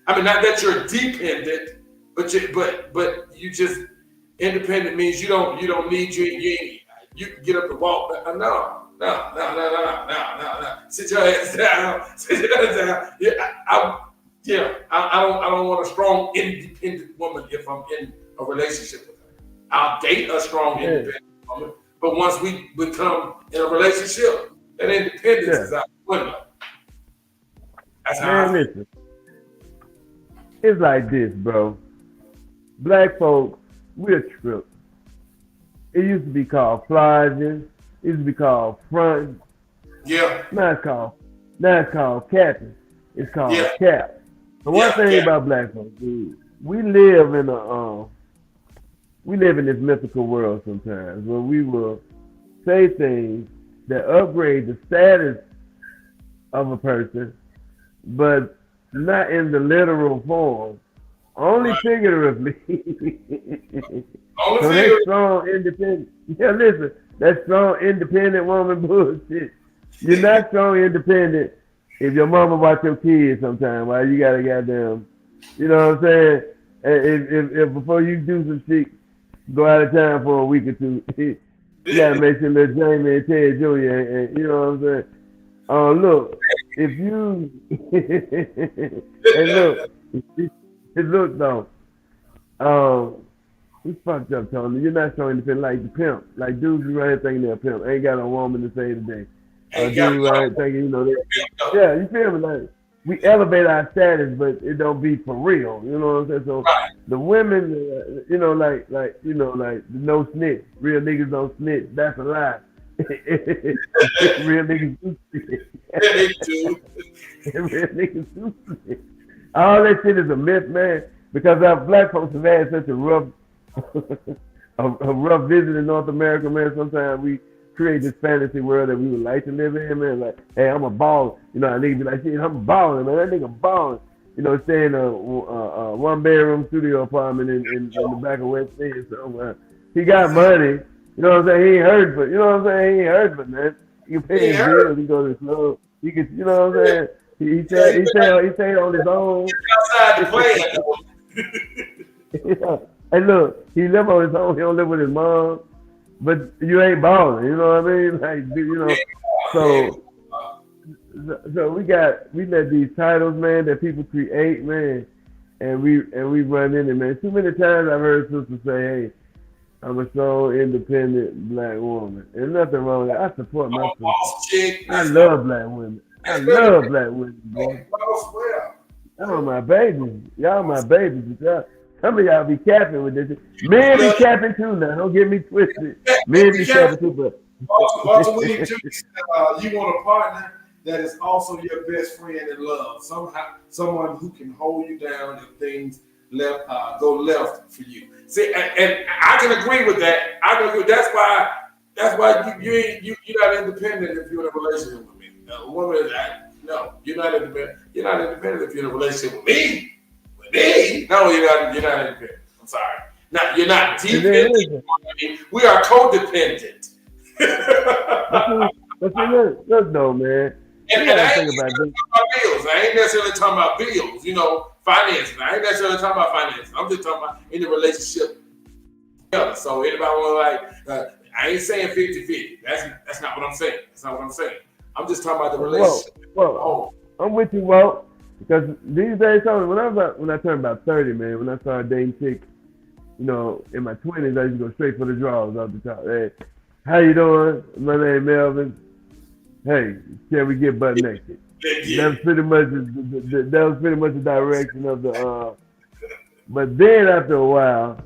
I mean, not that you're dependent, but you just independent means you don't need you can get up and walk. No. Sit your ass down. I don't want a strong, independent woman if I'm in a relationship with her. I'll date a strong, independent woman, but once we become in a relationship, that independence is out the window. That's how I listen. It's like this, bro. Black folks, we're tripped. It used to be called flogging. It used to be called front. Yeah. Now it's called capping. It's called cap. The one thing about black folks, dude, we live in this mythical world sometimes where we will say things that upgrade the status of a person, but not in the literal form. Only figuratively. So that strong, independent. Yeah, listen, that strong, independent woman bullshit. You're not strong, independent if your mama watch your kids sometime while you got a goddamn, you know what I'm saying? If before you do some shit, go out of town for a week or two, you gotta make sure little Jamie and Ted Jr. and you know what I'm saying? Look, if you and look though, it's fucked up, Tony. You're not showing anything like the pimp. Like dudes who right here thinking they're a pimp ain't got a woman to say today. Dudes right here thinking, you know, yeah, you feel me? Like we elevate our status, but it don't be for real. You know what I'm saying? So Right. the women, like the no snitch, real niggas don't snitch. That's a lie. Real niggas do snitch. Yeah, they do. Real niggas do snitch. All that shit is a myth, man. Because our black folks have had such a rough, a rough visit in North America, man. Sometimes we create this fantasy world that we would like to live in, man. Like, hey, I'm a baller. You know, I need to be like, shit, I'm a baller, man. That nigga balling. You know, stay in a one bedroom studio apartment in the back of West End somewhere. He got money. You know what I'm saying? He ain't hurt, but you know what I'm saying? He ain't hurt, but man, he can pay his bills. He go to the club. He can, you know what I'm saying? He stay on his own. Outside the play. Yeah. Hey, look, he live on his own. He don't live with his mom. But you ain't balling, you know what I mean? Like, you know, so we let these titles, man, that people create, man, and we run in it, man. Too many times I've heard sisters say, "Hey, I'm a strong, independent black woman." There's nothing wrong with that. I support my sister. I love black women. I love black women, boy. Y'all my babies. Y'all my babies. Some of y'all be capping with this. Men be capping too now. Don't get me twisted. Men be capping too, but Also, we need you want a partner that is also your best friend in love. Someone who can hold you down if things go left for you. See, and I can agree with that. I can agree. That's why you're not independent if you're in a relationship with me. A woman is no, you're not independent. You're not independent if you're in a relationship with me. No, you're not independent. I'm sorry. No, you're not dependent. We are codependent. But see, look though, man. And I ain't talking about bills. I ain't necessarily talking about bills, you know, finances. I ain't necessarily talking about finances. I'm just talking about in the relationship. So anybody want I ain't saying 50-50. That's not what I'm saying. That's not what I'm saying. I'm just talking about the relationship. Well, I'm with you, Walt. Because these days, when I turned about 30, man, when I started dating chicks, you know, in my 20s, I used to go straight for the draws off the top. Hey, how you doing? My name Melvin. Hey, can we get butt naked? That was pretty much the direction of the. But then after a while,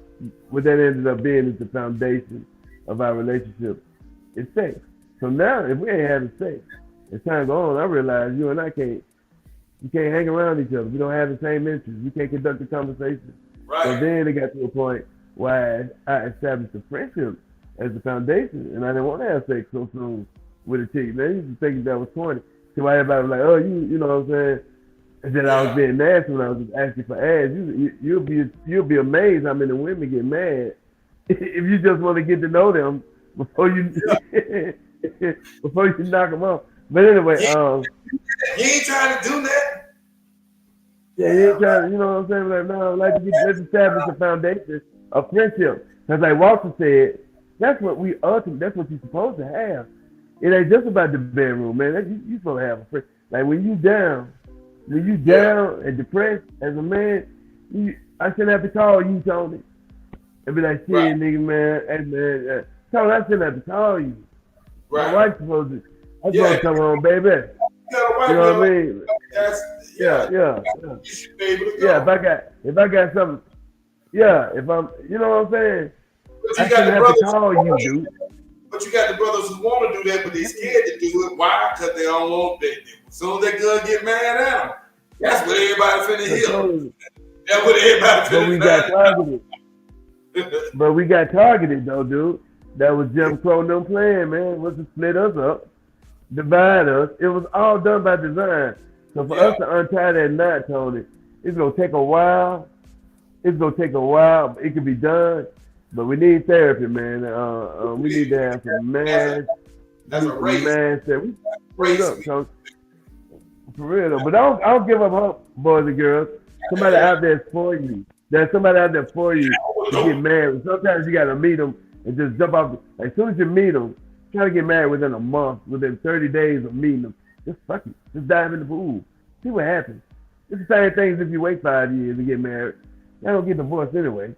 what that ended up being is the foundation of our relationship is sex. So now, if we ain't having sex, as time goes on, I realize you and I can't hang around each other. We don't have the same interests. We can't conduct a conversation. Right. So then it got to a point where I established a friendship as the foundation, and I didn't want to have sex so soon with a chick. Man, I used to think that was corny. So everybody was like, "Oh, you know what I'm saying?" And then I was being nasty when I was just asking for ass. You'll be amazed how many women get mad if you just want to get to know them before you knock them off. But anyway, you ain't trying to do that. Yeah, you ain't trying to, you know what I'm saying? Like, no, let's establish a foundation of friendship. Because like Walter said, that's what you're supposed to have. It ain't just about the bedroom, man. You supposed to have a friend. Like when you down and depressed as a man, I shouldn't have to call you, Tony. And be like, shit, right. Nigga, man. Hey, man, Tony, I shouldn't have to call you. Right. My wife's supposed to come home, baby. You know what I mean? Yeah. You should be able to go. Yeah, if I got something, if I'm, you know what I'm saying? I shouldn't have to call you, dude. But you got the brothers who want to do that, but they're scared to do it. Why? Because they don't want that. As soon as they good, get mad at them. That's what everybody finna hear. That's what everybody finna But we got targeted though, dude. That was Jim Crow no plan, man. It was to split us up, divide us. It was all done by design. So for us to untie that knot, Tony, it's gonna take a while. It can be done. But we need therapy, man. We need to have some mass. That's a race. For real though. But I don't give up hope, boys and girls. Somebody out there for you. There's somebody out there for you to get married. Sometimes you gotta meet them and just jump off. As soon as you meet them, try to get married within a month, within 30 days of meeting them. Just fuck it. Just dive in the pool. See what happens. It's the same thing as if you wait 5 years to get married. Y'all don't get divorced anyway.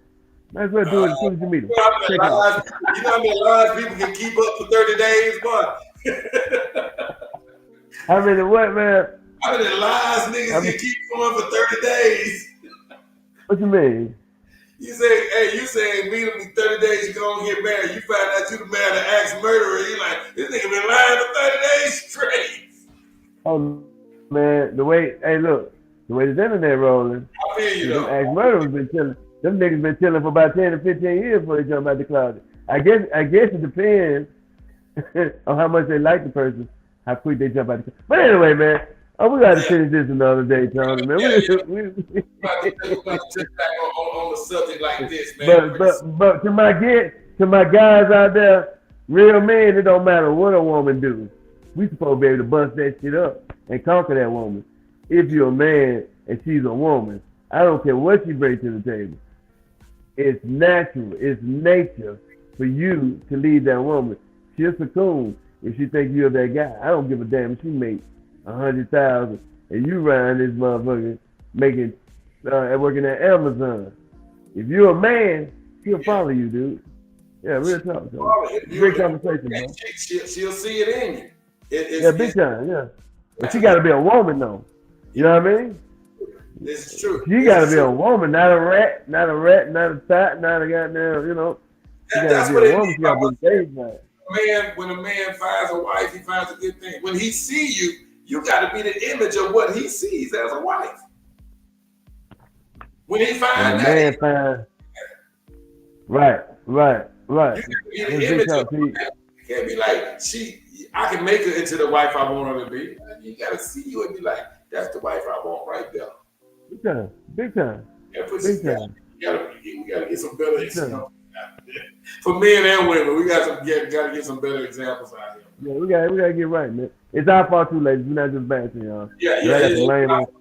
Might as well do it as soon as you meet them. You know how many lies people can keep up for 30 days, but how many what, man? How many lies niggas can keep going for 30 days? What you mean? You say, hey, you saying meet him in 30 days, you gonna get married. You find out you the man that asked murderer. You like, this nigga been lying for 30 days straight. Oh man, the way the internet rolling, I feel you them though. ex-murderers been chilling. Them niggas been chilling for about 10 to 15 years before they jump out the closet. I guess it depends on how much they like the person, how quick they jump out the closet. But anyway, man, we got to finish this another day, Tony, man. We're about to touch back on the subject like this, man. But to my guys out there, real men, it don't matter what a woman do. We supposed to be able to bust that shit up and conquer that woman. If you're a man and she's a woman, I don't care what she brings to the table. It's natural, it's nature for you to lead that woman. She'll succumb if she think you're that guy. I don't give a damn if she makes 100,000 and you riding this motherfucker working at Amazon. If you're a man, she'll follow you, dude. Yeah, real talk. Great conversation, man. She'll see it in you. Yeah, big time, yeah. But she got to be a woman, though. You know what I mean? This is true. She got to be a woman, not a rat, not a tot, not a goddamn, you know. She got to be a woman. She got to be a man. When a man finds a wife, he finds a good thing. When he see you, you got to be the image of what he sees as a wife. When he finds that, right. You can be the image of that. You can't be like, I can make her into the wife I want her to be. You got to see you and be like, that's the wife I want right there. Big time. Yeah, big time. We gotta get some better examples. For men and women, we gotta get some better examples out here. Yeah, we gotta get right, man. It's our fault too, ladies. We're not just bashing y'all.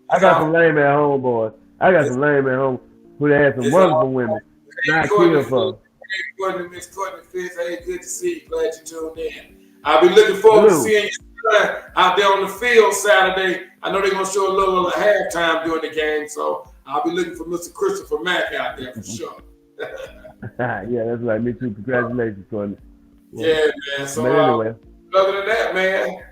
I got some lame at home, boys. I got some lame at home who had some wonderful women. Not killed for. Miss Courtney Fitz, hey, good to see you. Glad you tuned in. I'll be looking forward to seeing you out there on the field Saturday. I know they're gonna show a little of the halftime during the game, so I'll be looking for Mr. Christopher Mack out there for sure. Yeah, that's right. Me too. Congratulations, Courtney. Yeah, man. So anyway, other than that, man,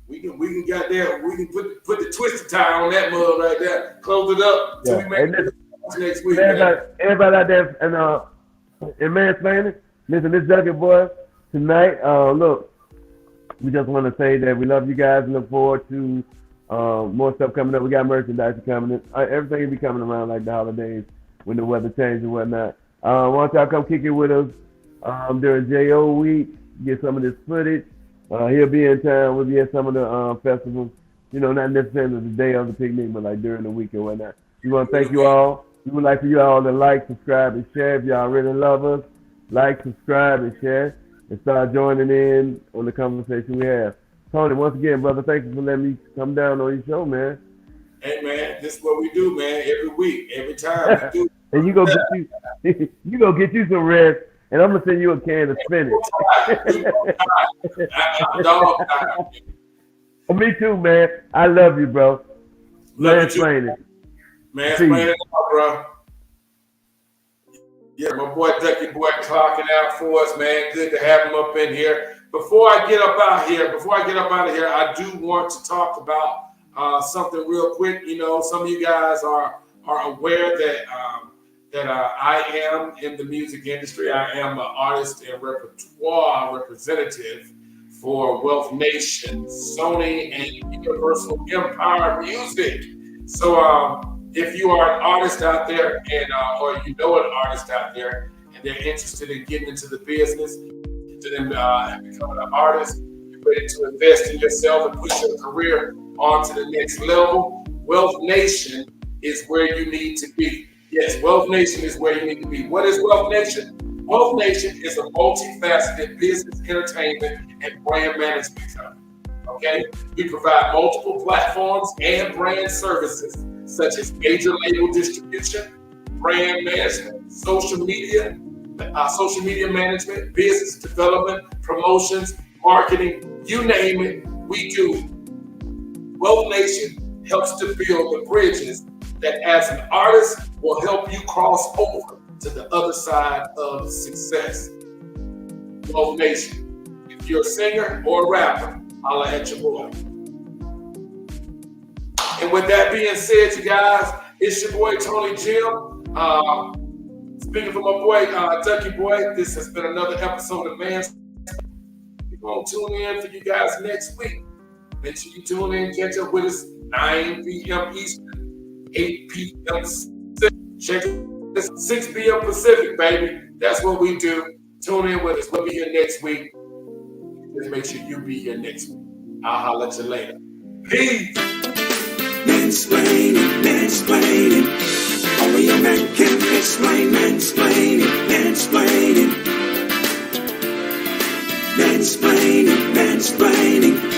we can put the twisted tie on that mug right there. Close it up until we make it next week. Everybody out there in Mansplainin, listen, this Duckie Boy tonight. Look, we just want to say that we love you guys and look forward to more stuff coming up. We got merchandise coming in. Everything will be coming around like the holidays when the weather changes and whatnot. Why don't y'all come kick it with us during JO week, get some of this footage. He'll be in town. We'll be at some of the festivals. You know, not necessarily the day of the picnic, but like during the week and whatnot. We want to thank you all. We would like for you all to like, subscribe, and share. If y'all really love us, like, subscribe, and share. And start joining in on the conversation we have. Tony, once again, brother, thank you for letting me come down on your show, man. Hey, man, this is what we do, man. Every week, every time we do. And you go get you some rest, and I'm gonna send you a can of spinach. Me too, man. I love you, bro. Mansplainin. Mansplainin, bro. Yeah, my boy Duckie Boy clocking out for us, man. Good to have him up in here. Before I get up out of here, I do want to talk about something real quick. You know, some of you guys are aware that I am in the music industry. I am an artist and repertoire representative for Wealth Nation, Sony, and Universal Empire Music. So, if you are an artist out there or you know an artist out there and they're interested in getting into the business, and becoming an artist, you're ready to invest in yourself and push your career on to the next level, Wealth Nation is where you need to be. Yes, Wealth Nation is where you need to be. What is Wealth Nation? Wealth Nation is a multifaceted business, entertainment, and brand management company. Okay? We provide multiple platforms and brand services such as major label distribution, brand management, social media management, business development, promotions, marketing, you name it, we do. Wealth Nation helps to build the bridges that as an artist will help you cross over to the other side of success. Wealth Nation. If you're a singer or a rapper, holla at your boy. And with that being said, you guys, it's your boy Tony Jim. Speaking for my boy Duckie Boy, this has been another episode of Mansplainin. We're going to tune in for you guys next week. Make sure you tune in, catch up with us 9 p.m. Eastern, 8 p.m. Pacific. Check this 6 p.m. Pacific, baby. That's what we do. Tune in with us. We'll be here next week. Just make sure you be here next week. I'll holler at you later. Peace. Mansplaining, mansplaining. Only a man can explain. Mansplaining, mansplaining. Mansplaining, mansplaining.